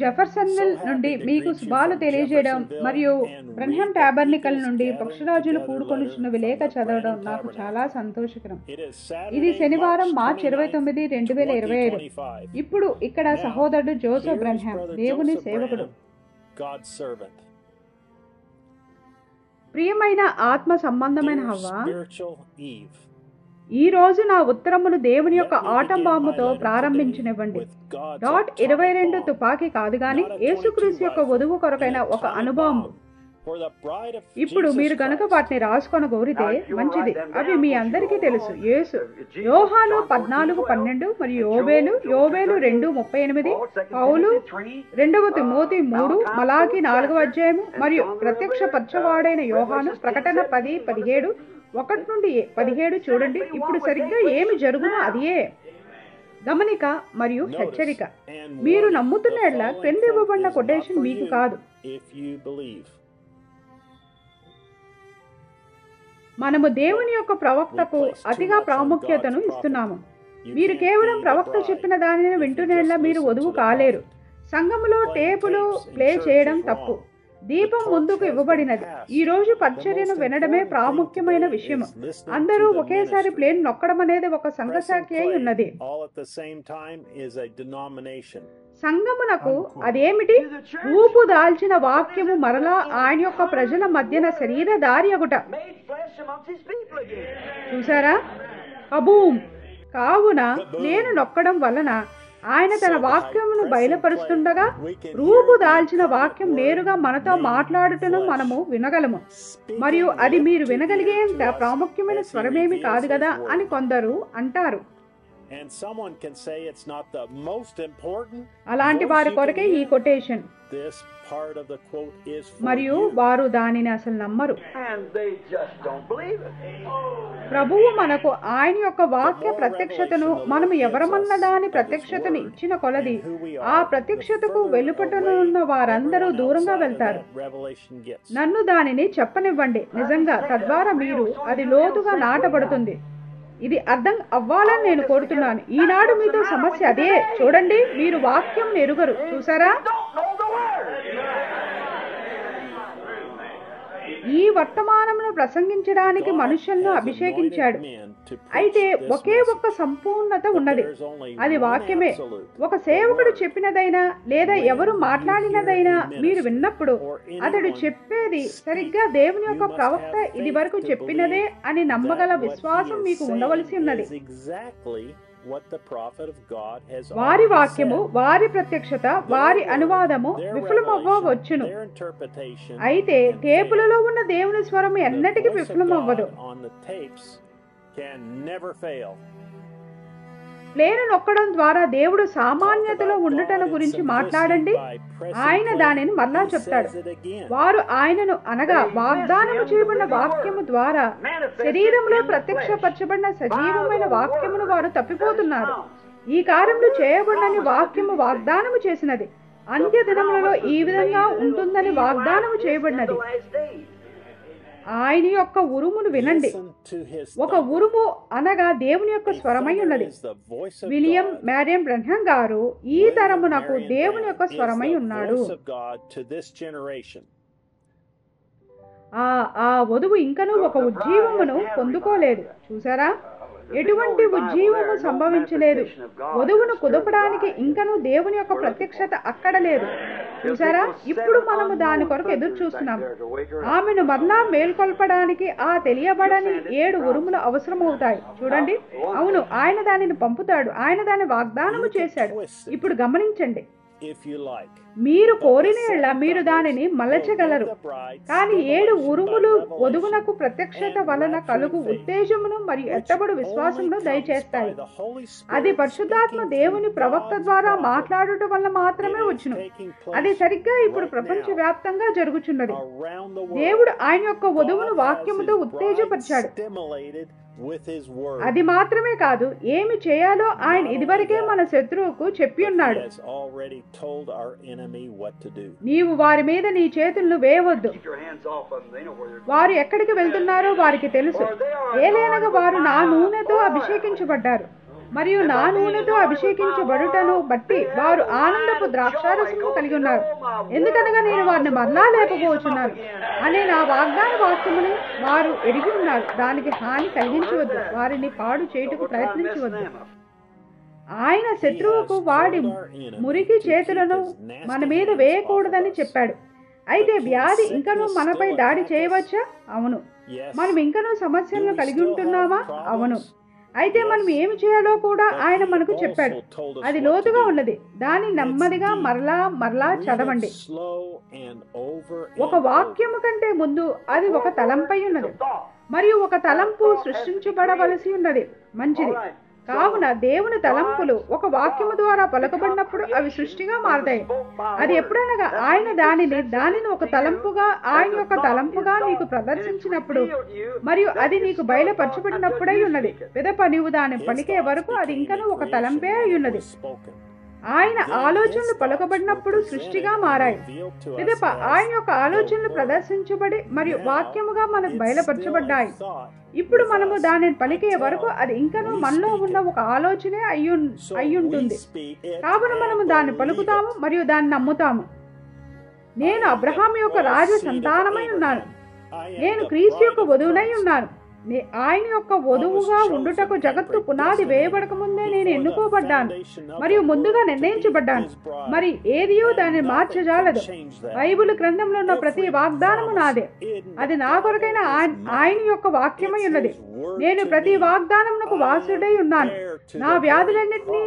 Jeffersonville నుండి మీకు శుభాలు తెలియజేయడం మరియు బ్రన్హమ్ టాబర్నికల్ నుండి పక్షిరాజులు కూడుకొనుచున్నవి లేఖ చదవడం నాకు చాలా సంతోషకరం. ఇది శనివారం మార్చి 29, 2025. ఇప్పుడు ఇక్కడ సహోదరుడు జోసెఫ్ బ్రన్హమ్, దేవుని సేవకుడు. ప్రియమైన ఆత్మ సంబంధమైన హవ్వ, ఈ రోజు నా ఉత్తరమును దేవుని యొక్క ఆటం బాంబుతో ప్రారంభించనివ్వండి. 22 తుపాకీ కాదు గాని యేసుక్రీస్తు యొక్క వధువు కొరకైన ఒక అణుబాంబు. ఇప్పుడు మీరు గనుక వాటిని రాసుకొని కోరితే మంచిది. అవి మీ అందరికీ తెలుసు. యేసు, యోహాను 14:12 మరియు యోబేలు 2:38, పౌలు 2 తిమోతి 3, మలాకి 4వ అధ్యాయము మరియు ప్రత్యక్షపరచవాడైన యోహాను ప్రకటన 10:17, 1 నుండి 17 చూడండి. ఇప్పుడు సరిగ్గా ఏమి జరుగునో అదియే గమనిక మరియు హెచ్చరిక. మీరు నమ్ముతున్న ఎడల క్రింద ఇవ్వబడిన కొటేషన్ మీకు కాదు. మనము దేవుని యొక్క ప్రవక్తకు అతిగా ప్రాముఖ్యతను ఇస్తున్నాము. మీరు కేవలం ప్రవక్త చెప్పిన దానిని వింటునేలా మీరు వధువు కాలేరు. సంఘములో టేపులు ప్లే చేయడం తప్పు. దీపం ముందుకు ఇవ్వబడినది. ఈ రోజు పరిచర్యను వినడమే ప్రాముఖ్యమైన విషయం. అందరూ ఒకేసారి ప్లేన్ నొక్కడం అనేది ఒక సంఘశాఖ అయి ఉన్నది. సంఘమునకు అదేమిటి? రూపు దాల్చిన వాక్యము మరలా ఆయన యొక్క ప్రజల మధ్యన శరీరధారి అగుట. చూసారా? కబూమ్. కావున నేను నొక్కడం వలన ఆయన తన వాక్యమును బయలుపరుస్తుండగా రూపు దాల్చిన వాక్యం నేరుగా మనతో మాట్లాడుటను మనము వినగలము. మరియు అది మీరు వినగలిగేంత ప్రాముఖ్యమైన స్వరమేమి కాదు కదా అని కొందరు అంటారు. అలాంటి వారి కొరకే ఈ కొటేషన్. మరియు వారు దానిని అసలు నమ్మరు. ప్రభువు మనకు ఆయన యొక్క వాక్య ప్రత్యక్షతను, మనము ఎవరమన్న దాని ప్రత్యక్షతను ఇచ్చిన కొలది ఆ ప్రత్యక్షతకు వెలుపటనున్న వారందరూ దూరంగా వెళ్తారు. నన్ను దానిని చెప్పనివ్వండి. నిజంగా తద్వారా మీరు అది లోతుగా నాటబడుతుంది. ఇది అర్థం అవ్వాలని నేను కోరుతున్నాను. ఈనాడు మీతో సమస్య అదే. చూడండి, మీరు వాక్యం ఎరుగరు. చూసారా? ఈ వర్తమానమును ప్రసంగించడానికి మనుషులను అభిషేకించాడు. అయితే ఒకే ఒక్క సంపూర్ణత ఉన్నది, అది వాక్యమే. ఒక సేవకుడు చెప్పినదైనా లేదా ఎవరు మాట్లాడినదైనా మీరు విన్నప్పుడు అతడు చెప్పేది సరిగ్గా దేవుని యొక్క ప్రవక్త ఇది వరకు చెప్పినదే అని నమ్మగల విశ్వాసం మీకు ఉండవలసి ఉన్నది. వారి వాక్యము, వారి ప్రత్యక్షత, వారి అనువాదము విఫలమవ్వవచ్చును. అయితే టేపులలో ఉన్న దేవుని స్వరం ఎన్నటికీ విఫలమవ్వదు. ప్లేను నొక్కడం ద్వారా దేవుడు సామాన్యతలో ఉండటం గురించి మాట్లాడండి. ఆయన దానిని మరలా చెప్తాడు. వారు ఆయనను అనగా వాగ్దానము చేయబడిన వాక్యము ద్వారా శరీరంలో ప్రత్యక్షపరచబడిన సజీవమైన వాక్యమును వారు తప్పిపోతున్నారు. ఈ కార్యములు చేయబడినని వాక్యము వాగ్దానము చేసినది. అంత్య దినములలో ఈ విధంగా ఉంటుందని వాగ్దానము చేయబడినది. ఆయన యొక్క ఉరుమును వినండి. ఒక ఉరుము అనగా దేవుని యొక్క స్వరమై ఉన్నది. విలియం మ్యారియన్ బ్రన్హమ్ గారు ఈ తరమునకు దేవుని యొక్క స్వరమై ఉన్నాడు. ఆ వధువు ఇంకనూ ఒక ఉజ్జీవమును పొందుకోలేదు. చూసారా? ఎటువంటి ఉజ్జీవము సంభవించలేదు. వధువును కుదపడానికి ఇంకనూ దేవుని యొక్క ప్రత్యక్షత అక్కడ లేదు. చూసారా? ఇప్పుడు మనము దాని కొరకు ఎదురు చూస్తున్నాము. ఆమెను మరలా మేల్కొల్పడానికి ఆ తెలియబడని 7 ఉరుములు అవసరమవుతాయి. చూడండి. అవును, ఆయన దానిని పంపుతాడు. ఆయన దాని వాగ్దానము చేశాడు. ఇప్పుడు గమనించండి. మీరు కోరిన మీరు దానిని మలచగలరు. కానీ 7 ఉరుములు వధువునకు ప్రత్యక్షత వలన కలుగు ఉత్తేజమును మరియు ఎత్తబడు విశ్వాసమును దయచేస్తాయి. అది పరిశుద్ధాత్మ దేవుని ప్రవక్త ద్వారా మాట్లాడుట వల్ల మాత్రమే వచ్చును. అది సరిగ్గా ఇప్పుడు ప్రపంచ వ్యాప్తంగా జరుగుచున్నది. దేవుడు ఆయన యొక్క వధువును వాక్యముతో ఉత్తేజపరిచాడు. అది మాత్రమే కాదు, ఏమి చేయాలో ఆయన ఇదివరకే మన శత్రువుకు చెప్పి ఉన్నాడు. నీవు వారి మీద నీ చేతులను వేయవద్దు. వారు ఎక్కడికి వెళ్తున్నారో వారికి తెలుసు. ఏలైనగా వారు నా నూనెతో అభిషేకించబడ్డారు. మరియు నా నూనెతో అభిషేకించబడుటను బట్టి వారు ఆనందపు ద్రాక్షారసము కలిగి ఉన్నారు. ఎందుకనగా నేను వారిని మరలా లేపబోచున్నాను అనే నా వాగ్దాన వాక్యమును వారు ఎరిగి ఉన్నారు. దానికి హాని కలిగించవద్దు, వారిని పాడు చేయుటకు ప్రయత్నించవద్దు. ఆయన శత్రువుకు వాడి మురికి చేతులను మన మీద వేయకూడదని చెప్పాడు. అయితే వ్యాధి ఇంకనూ మనపై దాడి చేయవచ్చా? అవును. మనం ఇంకనూ సమస్యలను కలిగి ఉంటున్నామా? అవును. అయితే మనం ఏమి చేయాలో కూడా ఆయన మనకు చెప్పాడు. అది లోతుగా ఉన్నది. దాన్ని నెమ్మదిగా మరలా చదవండి. ఒక వాక్యము కంటే ముందు అది ఒక తలంపై ఉన్నది, మరియు ఒక తలంపు సృష్టించబడవలసి ఉన్నది. మంచిది. కావున దేవుని తలంపులు ఒక వాక్యము ద్వారా పలకబడినప్పుడు అవి సృష్టిగా మారతాయి. అది ఎప్పుడనగా ఆయన దానిని ఒక తలంపుగా, ఆయన యొక్క తలంపుగా నీకు ప్రదర్శించినప్పుడు, మరియు అది నీకు బయలుపరచబడినప్పుడై ఉన్నది. పిదప నీవు దాన్ని పలికే వరకు అది ఇంకనూ ఒక తలంపే అయి ఉన్నది. ఆయన ఆలోచనలు పలకబడినప్పుడు సృష్టిగా మారాయి. పిదప ఆయన యొక్క ఆలోచనలు ప్రదర్శించబడి మరియు వాక్యముగా మనకు బయలుపరచబడ్డాయి. ఇప్పుడు మనము దానిని పలికే వరకు అది ఇంకనూ మనలో ఉన్న ఒక ఆలోచనే అయ్యుంటుంది. కావున మనము దాన్ని పలుకుతాము మరియు దాన్ని నమ్ముతాము. నేను అబ్రహాం యొక్క రాజ సంతానమై ఉన్నాను. నేను క్రీస్తు యొక్క వధువునై ఉన్నాను. ఆయన యొక్క వధువుగా ఉండుటకు జగత్తు పునాది వేయబడక ముందే నేను ఎన్నుకోబడ్డాను మరియు ముందుగా నిర్ణయించబడ్డాను. మరి ఏదియో దాన్ని మార్చజాలదు. బైబిల్ గ్రంథంలో ఉన్న ప్రతి వాగ్దానము నాదే. అది నా కొరకైన ఆయన యొక్క వాక్యమై ఉన్నది. నేను ప్రతి వాగ్దానమునకు వాసుడై ఉన్నాను. నా వ్యాధులన్నింటినీ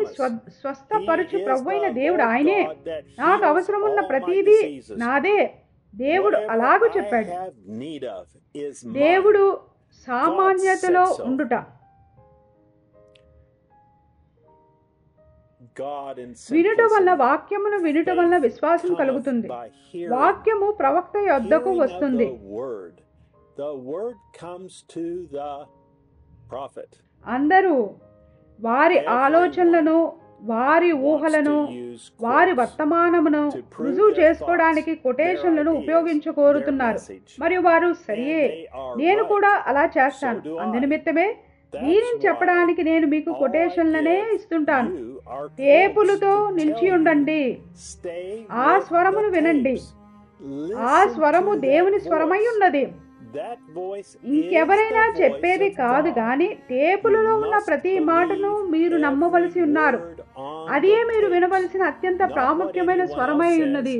స్వస్థపరచు ప్రభువైన దేవుడు ఆయనే. నాకు అవసరమున్న ప్రతిదీ నాదే. దేవుడు అలాగూ చెప్పాడు. దేవుడు సామాన్యతలో ఉండుట. వినుట వల్ల వాక్యమును వినుట వల్ల విశ్వాసం కలుగుతుంది. వాక్యము ప్రవక్త యొద్దకు వస్తుంది. అందరూ వారి ఆలోచనలను, వారి ఊహలను, వారి వర్తమానమును రుజువు చేసుకోవడానికి కొటేషన్లను ఉపయోగించుకోరుతున్నారు. మరియు వారు సరియే, నేను కూడా అలా చేస్తాను. అందునిమిత్తమే దీనిని చెప్పడానికి నేను మీకు కొటేషన్లనే ఇస్తుంటాను. టేపులతో నిలిచి ఉండండి. ఆ స్వరమును వినండి. ఆ స్వరము దేవుని స్వరమై ఉన్నది. ఇంకెవరైనా చెప్పేది కాదు గాని టేపులలో ఉన్న ప్రతి మాటను మీరు నమ్మవలసి ఉన్నారు. అదే మీరు వినవలసిన అత్యంత ప్రాముఖ్యమైన స్వరమై ఉన్నది.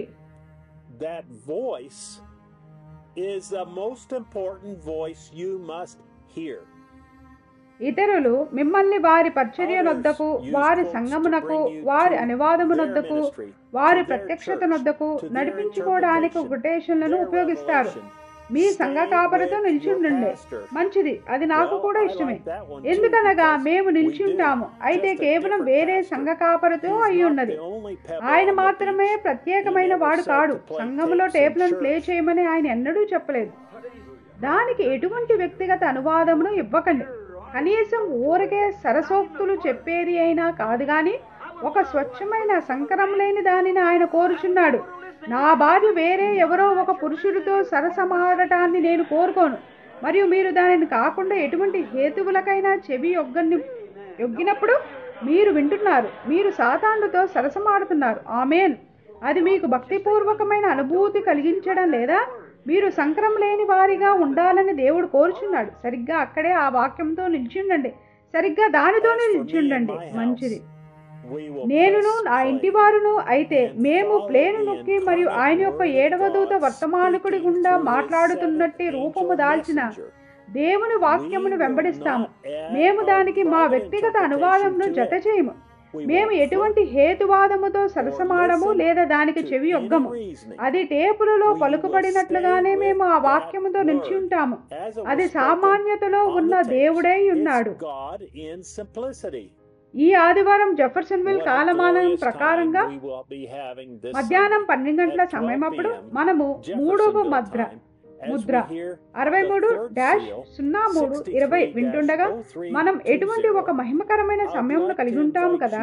ఇతరులు మిమ్మల్ని వారి పరిచర్యనొద్దకు, వారి సంగమునకు, వారి అనువాదమునొద్దకు, వారి ప్రత్యక్షతనొద్దకు నడిపించుకోవడానికి కొటేషన్లను ఉపయోగిస్తారు. మీ సంఘ కాపరితో నిలిచి ఉండండి. మంచిది, అది నాకు కూడా ఇష్టమే. ఎందుకనగా మేము నిలిచి ఉంటాము. అయితే కేవలం వేరే సంఘ కాపరితో అయి ఉన్నది. ఆయన మాత్రమే ప్రత్యేకమైన వాడు కాడు. సంఘములో టేపులను ప్లే చేయమని ఆయన ఎన్నడూ చెప్పలేదు. దానికి ఎటువంటి వ్యక్తిగత అనువాదమును ఇవ్వకండి. కనీసం ఊరికే సరసోక్తులు చెప్పేది అయినా కాదు గాని ఒక స్వచ్ఛమైన సంకరం లేని దానిని ఆయన కోరుచున్నాడు. నా భార్య వేరే ఎవరో ఒక పురుషుడితో సరసమాడటాన్ని నేను కోరుకోను. మరియు మీరు దానిని కాకుండా ఎటువంటి హేతువులకైనా చెవి యొగ్గినప్పుడు మీరు వింటున్నారు. మీరు సాతానుడితో సరసమాడుతున్నారు. ఆమేన్. అది మీకు భక్తిపూర్వకమైన అనుభూతి కలిగించడం లేదా? మీరు సంకరం లేని వారిగా ఉండాలని దేవుడు కోరుచున్నాడు. సరిగ్గా అక్కడే ఆ వాక్యంతో నిలిచి ఉండండి. సరిగ్గా దానితోనే నిలిచి ఉండండి. మంచిది. నేనును నా ఇంటి వారును అయితే మేము ప్లేను నొక్కి మరియు ఆయన యొక్క 7వ దూత వర్తమానకుడి గుండా మాట్లాడుతున్నట్టు రూపము దాల్చిన దేవుని వాక్యమును వెంబడిస్తాము. మేము దానికి మా వ్యక్తిగత అనువాదమును జత చేయము. మేము ఎటువంటి హేతువాదముతో సరసమాడము లేదా దానికి చెవి యొగ్గము. అది టేపులలో పలుకుబడినట్లుగానే మేము ఆ వాక్యముతో నిలిచి ఉంటాము. అది సామాన్యతలో ఉన్న దేవుడై ఉన్నాడు. ఈ ఆదివారం జెఫర్సన్విల్ కాలమానం ప్రకారంగా మధ్యాహ్నం 12 గంటల సమయం అప్పుడు మనము 3వ ముద్ర 63-03-20 వింటుండగా మనం ఎటువంటి ఒక మహిమకరమైన సమయంలో కలిగి ఉంటాము కదా.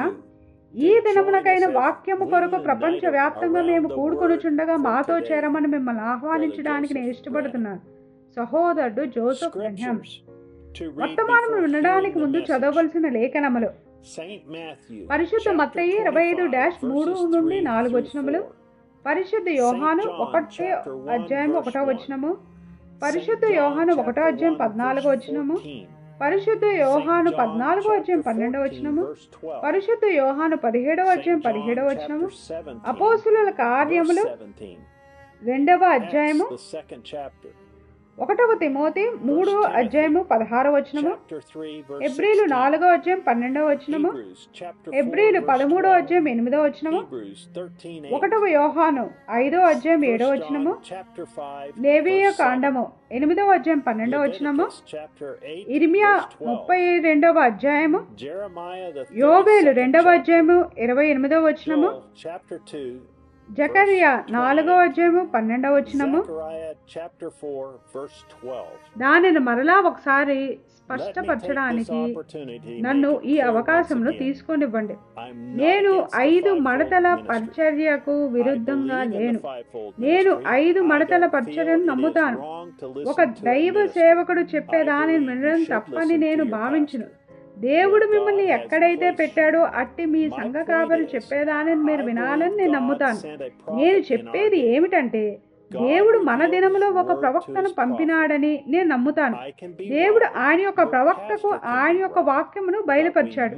ఈ దినమునకైన వాక్యము కొరకు ప్రపంచ వ్యాప్తంగా మేము కూడుకొనుచుండగా మాతో చేరమని మిమ్మల్ని ఆహ్వానించడానికి నేను ఇష్టపడుతున్నాను. సహోదరుడు జోసెఫ్ బ్రహ్యామ్. వర్తమానము వినడానికి ముందు చదవవలసిన లేఖనములు. పరిశుద్ధ మత్తయి 25-3 నుండి 4 వచనములు. పరిశుద్ధ యోహాను 1-1 పరిశుద్ధ యోహాను 1-14 పరిశుద్ధ యోహాను 14-12 పరిశుద్ధ యోహాను 17-17 అపోస్తుల కార్యములు 2వ అధ్యాయము 1 తిమోతి 3-16 హెబ్రీలు 4-12 హెబ్రీలు 13-8 1 యోహాను 5-7 లేవీయ కాండము 8-12 ఇర్మియా 32వ అధ్యాయము యోబేలు 2వ అధ్యాయము 28 జకర్యా 4-12 దానిని మరలా ఒకసారి స్పష్టపరచడానికి నన్ను ఈ అవకాశంలో తీసుకొనివ్వండి. నేను 5 మడతల పరిచర్యకు విరుద్ధంగా లేను. నేను 5 మడతల పరిచర్యను నమ్ముతాను. ఒక దైవ సేవకుడు చెప్పేదానిని వినడం తప్పని నేను భావించును. దేవుడు మిమ్మల్ని ఎక్కడైతే పెట్టాడో అట్టి మీ సంఘ కాపరి చెప్పేదానిని మీరు వినాలని నేను నమ్ముతాను. నేను చెప్పేది ఏమిటంటే దేవుడు మన దినములో ఒక ప్రవక్తను పంపినాడని నేను నమ్ముతాను. దేవుడు ఆయన యొక్క ప్రవక్తకు ఆయన యొక్క వాక్యమును బయలుపరిచాడు.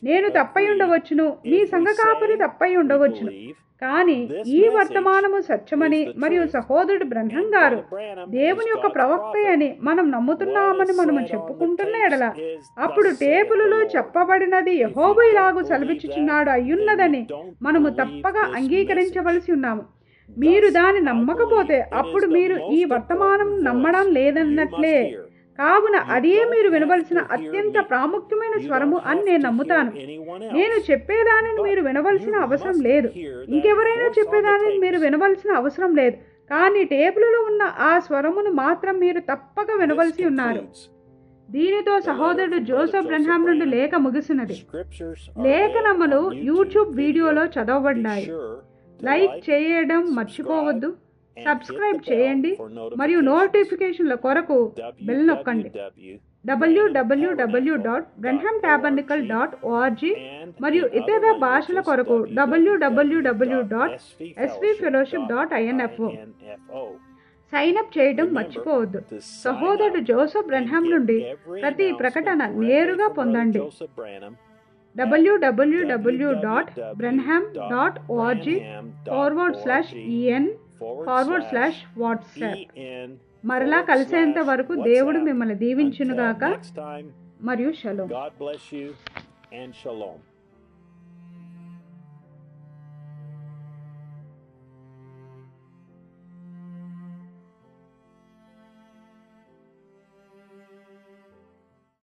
నేను తప్పై ఉండవచ్చును, మీ సంఘ కాపరి తప్పై ఉండవచ్చును, కానీ ఈ వర్తమానము సత్యమని మరియు సహోదరుడు బ్రహ్మం గారు దేవుని యొక్క ప్రవక్త అని మనం నమ్ముతున్నామని మనము చెప్పుకుంటున్న ఎడల అప్పుడు టేపులలో చెప్పబడినది యెహోవా ఇలాగు సెలవిచ్చుచున్నాడు అయ్యున్నదని మనము తప్పగా అంగీకరించవలసి ఉన్నాము. మీరు దాన్ని నమ్మకపోతే అప్పుడు మీరు ఈ వర్తమానం నమ్మడం లేదన్నట్లే. కావున అదే మీరు వినవలసిన అత్యంత ప్రాముఖ్యమైన స్వరము అని నేను నమ్ముతాను. నేను చెప్పేదానిని మీరు వినవలసిన అవసరం లేదు, ఇంకెవరైనా చెప్పేదానిని మీరు వినవలసిన అవసరం లేదు, కానీ టేపులలో ఉన్న ఆ స్వరమును మాత్రం మీరు తప్పక వినవలసి ఉన్నారు. దీనితో సహోదరుడు జోసెఫ్ బ్రన్హామ్ నుండి లేఖ ముగిసినది. లేఖనములు యూట్యూబ్ వీడియోలో చదవబడ్డాయి. లైక్ చేయడం మర్చిపోవద్దు, సబ్స్క్రైబ్ చేయండి మరియు నోటిఫికేషన్ల కొరకు బెల్ నొక్కండి. www.branhamtabernacle.org మరియు ఇతర భాషల కొరకు www.svfellowship.info సైన్ అప్ చేయడం మర్చిపోవద్దు. సహోదరుడు జోసెఫ్ బ్రన్హామ్ నుండి ప్రతి ప్రకటన నేరుగా పొందండి. www.branham.org/en/WhatsApp మరలా కలిసేంత వరకు దేవుడు మిమ్మల్ని దీవించునుగాక మరియు షలోమ్.